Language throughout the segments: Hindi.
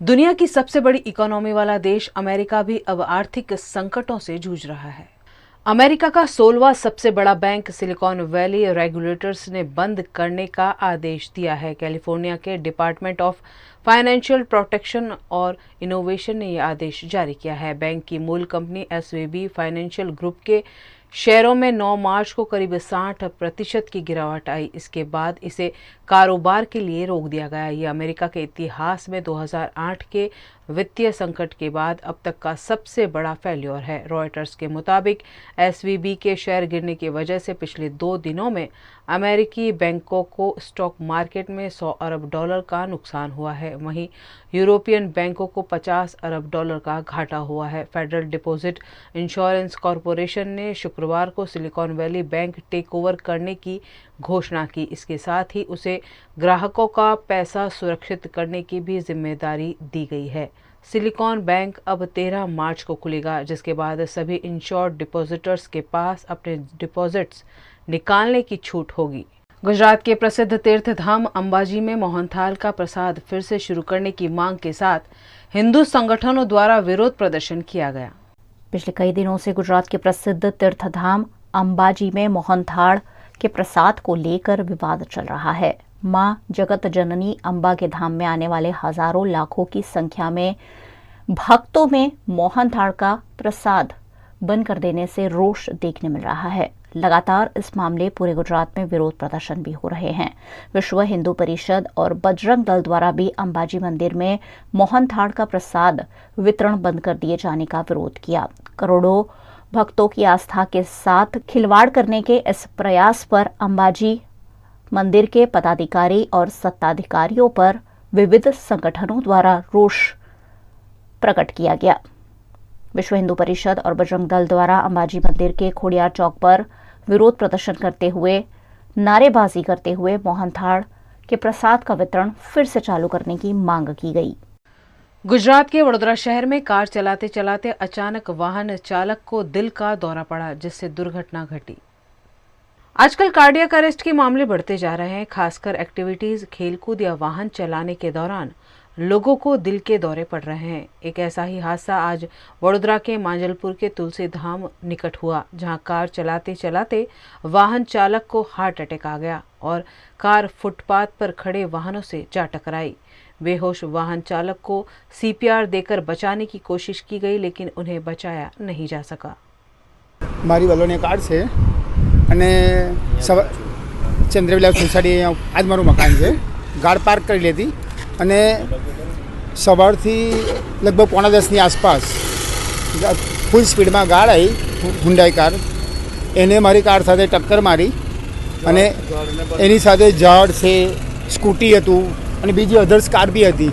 दुनिया की सबसे बड़ी इकोनॉमी वाला देश अमेरिका भी अब आर्थिक संकटों से जूझ रहा है। अमेरिका का 16वां सबसे बड़ा बैंक सिलिकॉन वैली रेगुलेटर्स ने बंद करने का आदेश दिया है। कैलिफोर्निया के डिपार्टमेंट ऑफ फाइनेंशियल प्रोटेक्शन और इनोवेशन ने यह आदेश जारी किया है। बैंक की मूल कंपनी एसवीबी फाइनेंशियल ग्रुप के शेयरों में 9 मार्च को करीब 60% की गिरावट आई। इसके बाद इसे कारोबार के लिए रोक दिया गया। ये अमेरिका के इतिहास में 2008 के वित्तीय संकट के बाद अब तक का सबसे बड़ा फेल्योर है। रॉयटर्स के मुताबिक एसवीबी के शेयर गिरने की वजह से पिछले 2 दिनों में अमेरिकी बैंकों को स्टॉक मार्केट में $100 अरब का नुकसान हुआ है। वहीं यूरोपियन बैंकों को $50 अरब का घाटा हुआ है। फेडरल डिपॉजिट इंश्योरेंस कॉरपोरेशन ने शुक्रवार को Silicon Valley Bank take over करने की घोषणा की। इसके साथ ही उसे ग्राहकों का पैसा सुरक्षित करने की भी जिम्मेदारी दी गई है। सिलिकॉन बैंक अब 13 मार्च को खुलेगा, जिसके बाद सभी इंश्योर्ड डिपॉजिटर्स के पास अपने डिपॉजिट्स निकालने की छूट होगी। गुजरात के प्रसिद्ध तीर्थ धाम अंबाजी में मोहनथाल का प्रसाद फिर से शुरू करने की मांग के साथ हिंदू संगठनों द्वारा विरोध प्रदर्शन किया गया। पिछले कई दिनों से गुजरात के प्रसिद्ध तीर्थ धाम अंबाजी में मोहनथाल के प्रसाद को लेकर विवाद चल रहा है। मां जगत जननी अंबा के धाम में आने वाले हजारों लाखों की संख्या में भक्तों में मोहनथाल का प्रसाद बंद कर देने से रोष देखने मिल रहा है। लगातार इस मामले पूरे गुजरात में विरोध प्रदर्शन भी हो रहे हैं। विश्व हिंदू परिषद और बजरंग दल द्वारा भी अंबाजी मंदिर में मोहनथाल का प्रसाद वितरण बंद कर दिए जाने का विरोध किया। करोड़ों भक्तों की आस्था के साथ खिलवाड़ करने के इस प्रयास पर अंबाजी मंदिर के पदाधिकारी और सत्ताधिकारियों पर विविध संगठनों द्वारा रोष प्रकट किया गया। विश्व हिंदू परिषद और बजरंग दल द्वारा अंबाजी मंदिर के खोड़ियार चौक पर विरोध प्रदर्शन करते हुए नारेबाजी करते हुए मोहनथाल के प्रसाद का वितरण फिर से चालू करने की मांग की गई। गुजरात के वडोदरा शहर में कार चलाते चलाते अचानक वाहन चालक को दिल का दौरा पड़ा, जिससे दुर्घटना घटी। आजकल कार्डियक अरेस्ट के मामले बढ़ते जा रहे हैं। खासकर एक्टिविटीज, खेलकूद या वाहन चलाने के दौरान लोगों को दिल के दौरे पड़ रहे हैं। एक ऐसा ही हादसा आज वडोदरा के मांजलपुर के तुलसी धाम निकट हुआ, जहां कार चलाते चलाते वाहन चालक को हार्ट अटैक आ गया और कार फुटपाथ पर खड़े वाहनों से जा टकराई। बेहोश वाहन चालक को सीपीआर देकर बचाने की कोशिश की गई, लेकिन उन्हें बचाया नहीं जा सका। मारी वालों कार से અને ચંદ્રવિલાસ સોસાયટી આજ મારું મકાન છે, ગાડ પાર્ક કરી લીધી અને સવારથી લગભગ 9:45ની આસપાસ ફૂલ સ્પીડમાં ગાડ આવી, હુન્ડાઈ કાર, એને મારી કાર સાથે ટક્કર મારી અને એની સાથે ઝાડ છે, સ્કૂટી હતું અને બીજી અધર્સ કાર બી હતી,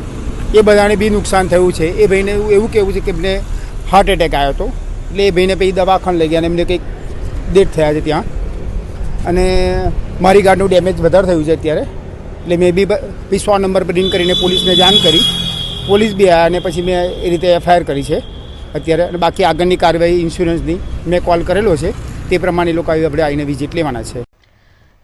એ બધાને બી નુકસાન થયું છે। એ ભાઈને એવું કહેવું છે કે એમને હાર્ટ એટેક આવ્યો હતો, એટલે એ ભાઈને પછી દવાખાને લઈ ગયા અને એમને કંઈક ડેથ થયા છે ત્યાં અને મારી ગાડીનું ડેમેજ વધારે થયું છે અત્યારે, એટલે મેં બી 100 નંબર પર રિંગ કરીને પોલીસને જાણ કરી, પોલીસ બી આવ્યા અને પછી મેં એ રીતે એફઆઈઆર કરી છે અત્યારે। અને બાકી આગળની કાર્યવાહી ઇન્સ્યોરન્સની મેં કોલ કરેલો છે, તે પ્રમાણે લોકો આપણે આવીને વિઝિટ લેવાના છે।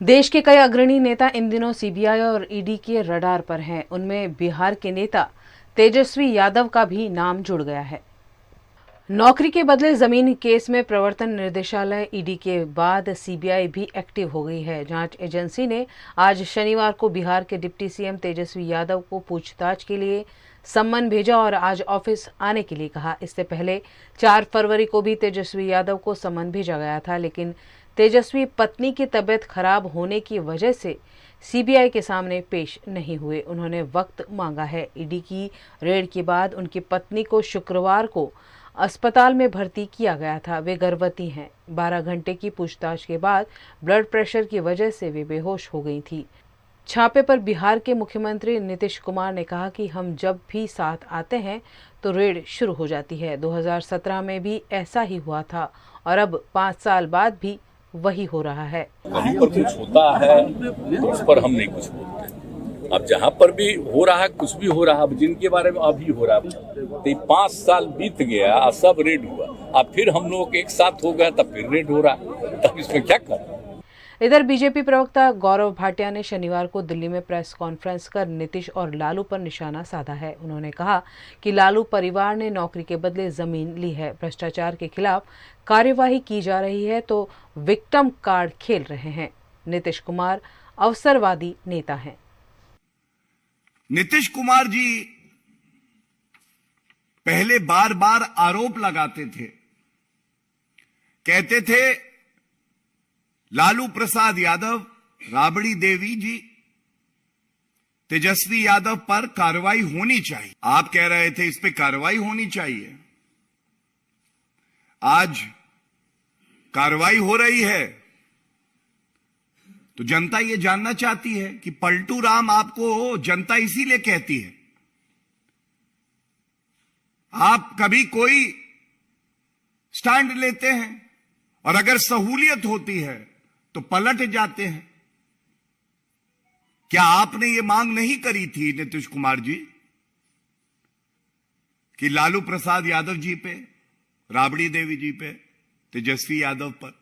देश के कई अग्रणी नेता इन दिनों सीबीआई और ईडी के रडार पर हैं। उनमें बिहार के नेता तेजस्वी यादव का भी नाम जुड़ गया है। नौकरी के बदले जमीन केस में प्रवर्तन निर्देशालय ईडी के बाद सीबीआई भी एक्टिव हो गई है। जांच एजेंसी ने आज शनिवार को बिहार के डिप्टी सीएम तेजस्वी यादव को पूछताछ के लिए सम्मन भेजा और आज ऑफिस आने के लिए कहा। इससे पहले 4 फरवरी को भी तेजस्वी यादव को सम्मन भेजा गया था, लेकिन तेजस्वी पत्नी की तबीयत खराब होने की वजह से सीबीआई के सामने पेश नहीं हुए। उन्होंने वक्त मांगा है। ईडी की रेड के बाद उनकी पत्नी को शुक्रवार को अस्पताल में भर्ती किया गया था। वे गर्भवती हैं। 12 घंटे की पूछताछ के बाद ब्लड प्रेशर की वजह से वे बेहोश हो गई थी। छापे पर बिहार के मुख्यमंत्री नीतीश कुमार ने कहा कि हम जब भी साथ आते हैं तो रेड शुरू हो जाती है। 2017 में भी ऐसा ही हुआ था और अब 5 साल बाद भी वही हो रहा है। कहीं पर कुछ होता है तो उस पर हम नहीं कुछ बोलते। अब जहाँ पर भी हो रहा है, कुछ भी हो रहा है, अब जिनके बारे में अभी हो रहा है, तो 5 साल बीत गया, सब रेड हुआ, अब फिर हम लोग एक साथ हो गए, तब फिर रेड हो रहा है, तब इसमें क्या कर। इधर बीजेपी प्रवक्ता गौरव भाटिया ने शनिवार को दिल्ली में प्रेस कॉन्फ्रेंस कर नीतीश और लालू पर निशाना साधा है। उन्होंने कहा कि लालू परिवार ने नौकरी के बदले जमीन ली है, भ्रष्टाचार के खिलाफ कार्यवाही की जा रही है तो विक्टिम कार्ड खेल रहे हैं। नीतीश कुमार अवसरवादी नेता हैं। नीतीश कुमार जी पहले बार बार आरोप लगाते थे, कहते थे लालू प्रसाद यादव, राबड़ी देवी जी, तेजस्वी यादव पर कार्रवाई होनी चाहिए। आप कह रहे थे इस पे कार्रवाई होनी चाहिए। आज कार्रवाई हो रही है तो जनता ये जानना चाहती है कि पलटू राम आपको जनता इसीलिए कहती है। आप कभी कोई स्टैंड लेते हैं और अगर सहूलियत होती है तो पलट जाते हैं। क्या आपने ये मांग नहीं करी थी नीतीश कुमार जी कि लालू प्रसाद यादव जी पे, राबड़ी देवी जी पे, तेजस्वी यादव पर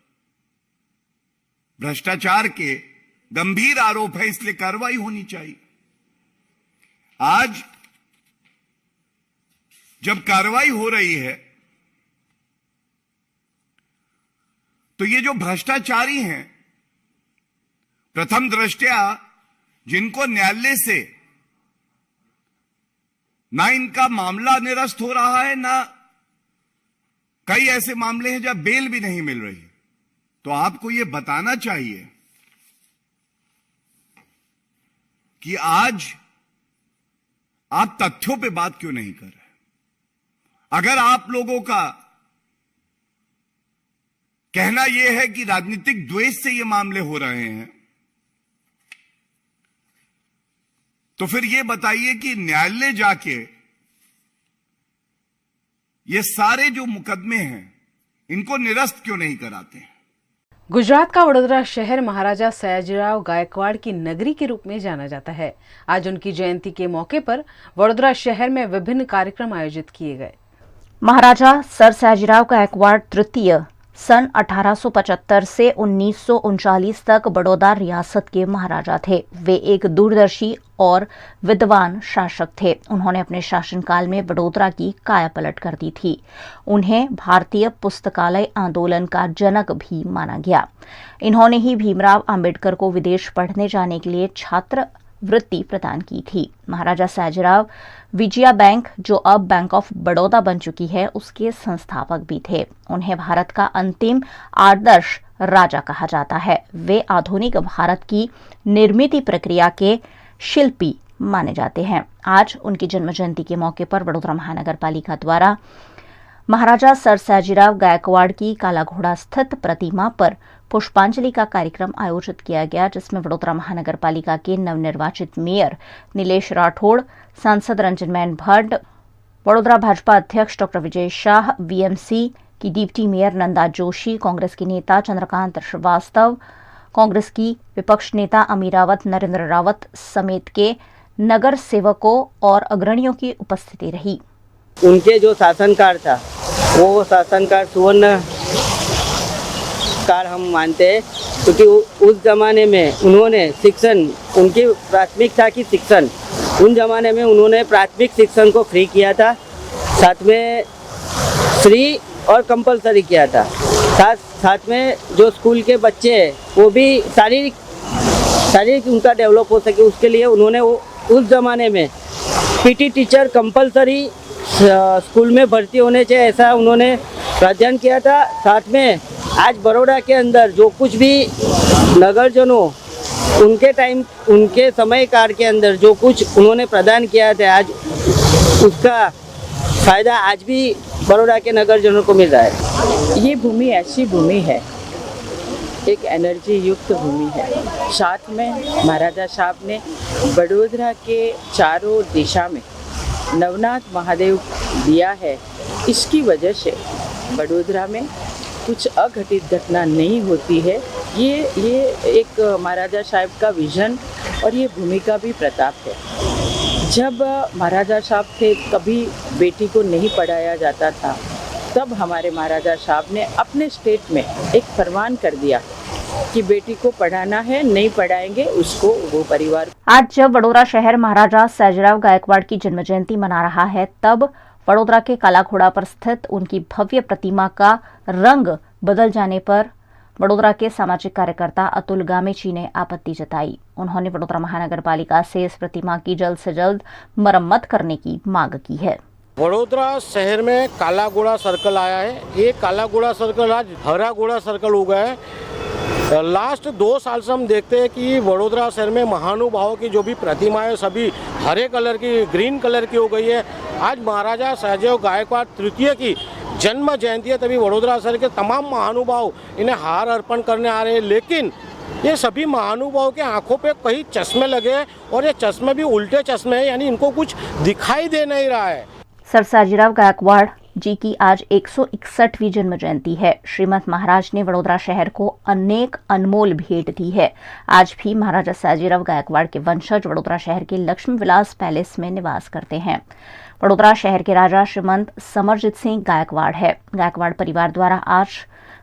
भ्रष्टाचार के गंभीर आरोप है, इसलिए कार्रवाई होनी चाहिए। आज जब कार्रवाई हो रही है तो ये जो भ्रष्टाचारी हैं, प्रथम दृष्टया जिनको न्यायालय से ना इनका मामला निरस्त हो रहा है, ना कई ऐसे मामले हैं जब बेल भी नहीं मिल रही, तो आपको यह बताना चाहिए कि आज आप तथ्यों पे बात क्यों नहीं कर रहे। अगर आप लोगों का कहना यह है कि राजनीतिक द्वेष से ये मामले हो रहे हैं, तो फिर ये बताइए कि न्यायालय जाके ये सारे जो मुकदमे हैं इनको निरस्त क्यों नहीं कराते हैं। गुजरात का वडोदरा शहर महाराजा सयाजीराव गायकवाड़ की नगरी के रूप में जाना जाता है। आज उनकी जयंती के मौके पर वडोदरा शहर में विभिन्न कार्यक्रम आयोजित किए गए। महाराजा सर सयाजीराव गायकवाड़ तृतीय सन 1875 से 1939 तक बड़ौदा रियासत के महाराजा थे। वे एक दूरदर्शी और विद्वान शासक थे। उन्होंने अपने शासनकाल में बड़ोदरा की कायापलट कर दी थी। उन्हें भारतीय पुस्तकालय आंदोलन का जनक भी माना गया। इन्होंने ही भीमराव अंबेडकर को विदेश पढ़ने जाने के लिए छात्र वृत्ति प्रदान की थी। महाराजा सयाजीराव विजया बैंक, जो अब बैंक ऑफ बड़ौदा बन चुकी है, उसके संस्थापक भी थे। उन्हें भारत का अंतिम आदर्श राजा कहा जाता है। वे आधुनिक भारत की निर्मित प्रक्रिया के शिल्पी माने जाते हैं। आज उनकी जन्म जयंती के मौके पर वडोदरा महानगर पालिका द्वारा महाराजा सर सयाजीराव गायकवाड़ की काला घोड़ा स्थित प्रतिमा पर पुष्पांजलि का कार्यक्रम आयोजित किया गया, जिसमें वडोदरा महानगर पालिका के नवनिर्वाचित मेयर नीलेश राठौड़, सांसद रंजन मैन भट्ट, वडोदरा भाजपा अध्यक्ष डॉक्टर विजय शाह, वीएमसी की डिप्टी मेयर नंदा जोशी, कांग्रेस के नेता चंद्रकांत श्रीवास्तव, कांग्रेस की विपक्ष नेता अमीरावत नरेंद्र रावत समेत के नगर सेवकों और अग्रणियों की उपस्थिति रही। उनके जो शासनकाल था वो शासनकाल सुवर्ण काल हम मानते हैं, क्योंकि उस जमाने में उन्होंने शिक्षण, उनकी प्राथमिकता की शिक्षण, उन जमाने में उन्होंने प्राथमिक शिक्षण को फ्री किया था, साथ में फ्री और कंपलसरी किया था। साथ में जो स्कूल के बच्चे हैं वो भी शारीरिक उनका डेवलप हो सके, उसके लिए उन्होंने उस जमाने में पीटी टीचर कंपलसरी स्कूल में भर्ती होने चाहिए, ऐसा उन्होंने प्रावधान किया था। साथ में आज बड़ौदा के अंदर जो कुछ भी नगरजनों उनके टाइम, उनके समय काल के अंदर जो कुछ उन्होंने प्रदान किया था, आज उसका फायदा आज भी बड़ौदा के नगरजनों को मिल रहा है। ये भूमि ऐसी भूमि है, एक एनर्जी युक्त भूमि है। साथ में महाराजा साहब ने बड़ौदा के चारों दिशा में नवनाथ महादेव दिया है। इसकी वजह से बड़ौदा में कुछ अघटित घटना नहीं होती है। ये एक महाराजा साहब का विजन और ये भूमि का भी प्रताप है। जब महाराजा साहब थे कभी बेटी को नहीं पढ़ाया जाता था, तब हमारे महाराजा साहब ने अपने स्टेट में एक फरमान कर दिया कि बेटी को पढ़ाना है, नहीं पढ़ाएंगे उसको वो परिवार। आज जब वडोदरा शहर महाराजा सयाजीराव गायकवाड़ की जन्म जयंती मना रहा है, तब वडोदरा के काला घोड़ा पर स्थित उनकी भव्य प्रतिमा का रंग बदल जाने पर वडोदरा के सामाजिक कार्यकर्ता अतुल गामेची ने आपत्ति जताई। उन्होंने वडोदरा महानगर पालिका से इस प्रतिमा की जल्द से जल्द मरम्मत करने की मांग की है। वडोदरा शहर में काला घोड़ा सर्कल आया है। ये काला घोड़ा सर्कल आज हरा घोड़ा सर्कल हो गया है। लास्ट 2 साल से हम देखते हैं कि वडोदरा शहर में महानुभावों की जो भी प्रतिमाएं सभी हरे कलर की, ग्रीन कलर की हो गई है। आज महाराजा सयाजीराव गायकवाड़ तृतीय की जन्म जयंती है, तभी वडोदरा शहर के तमाम महानुभाव इन्हें हार अर्पण करने आ रहे हैं। लेकिन ये सभी महानुभावों के आंखों पे कई चश्मे लगे हैं और ये चश्मे भी उल्टे चश्मे हैं, यानी इनको कुछ दिखाई दे नहीं रहा है। सर सयाजीराव गायकवाड़ जी की आज 161वीं जन्म जयंती है। श्रीमद महाराज ने वडोदरा शहर को अनेक अनमोल भेंट दी है। आज भी महाराजा सयाजीराव गायकवाड़ के वंशज वडोदरा शहर के लक्ष्मी विलास पैलेस में निवास करते हैं। वडोदरा शहर के राजा श्रीमंत समरजीत सिंह गायकवाड़ है। गायकवाड़ परिवार द्वारा आज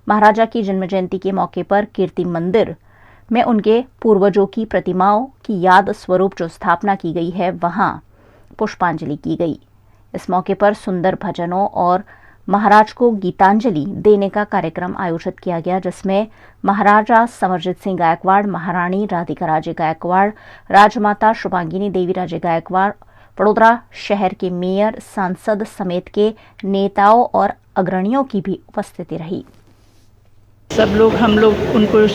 महाराजा की जन्म जयंती के मौके पर कीर्ति मंदिर में उनके पूर्वजों की प्रतिमाओं की याद स्वरूप जो स्थापना की गई है, वहां पुष्पांजलि की गई। इस मौके पर सुंदर भजनों और महाराज को गीतांजलि देने का कार्यक्रम आयोजित किया गया, जिसमें महाराजा समरजीत सिंह गायकवाड़, महारानी राधिका राजे गायकवाड़, राजमाता शुभांगिनी देवी राजे गायकवाड़, वडोदरा शहर के मेयर, सांसद समेत के नेताओं और अग्रणियों की भी उपस्थिति रही। सब लोग हम लोग उनको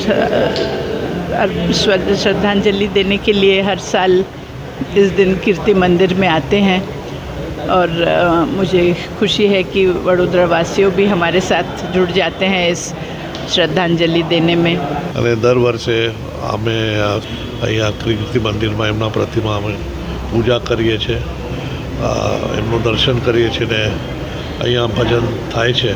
श्रद्धांजलि देने के लिए हर साल इस दिन कीर्ति मंदिर में आते हैं और मुझे खुशी है कि वडोदरा वासियों भी हमारे साथ जुड़ जाते हैं इस શ્રદ્ધાંજલિ દેને में। અને દર વર્ષે અમે અહીંયા કીર્તિ મંદિરમાં એમના પ્રતિમા અમે પૂજા કરીએ છીએ, એમનું દર્શન કરીએ છીએ ને અહીંયા ભજન થાય છે।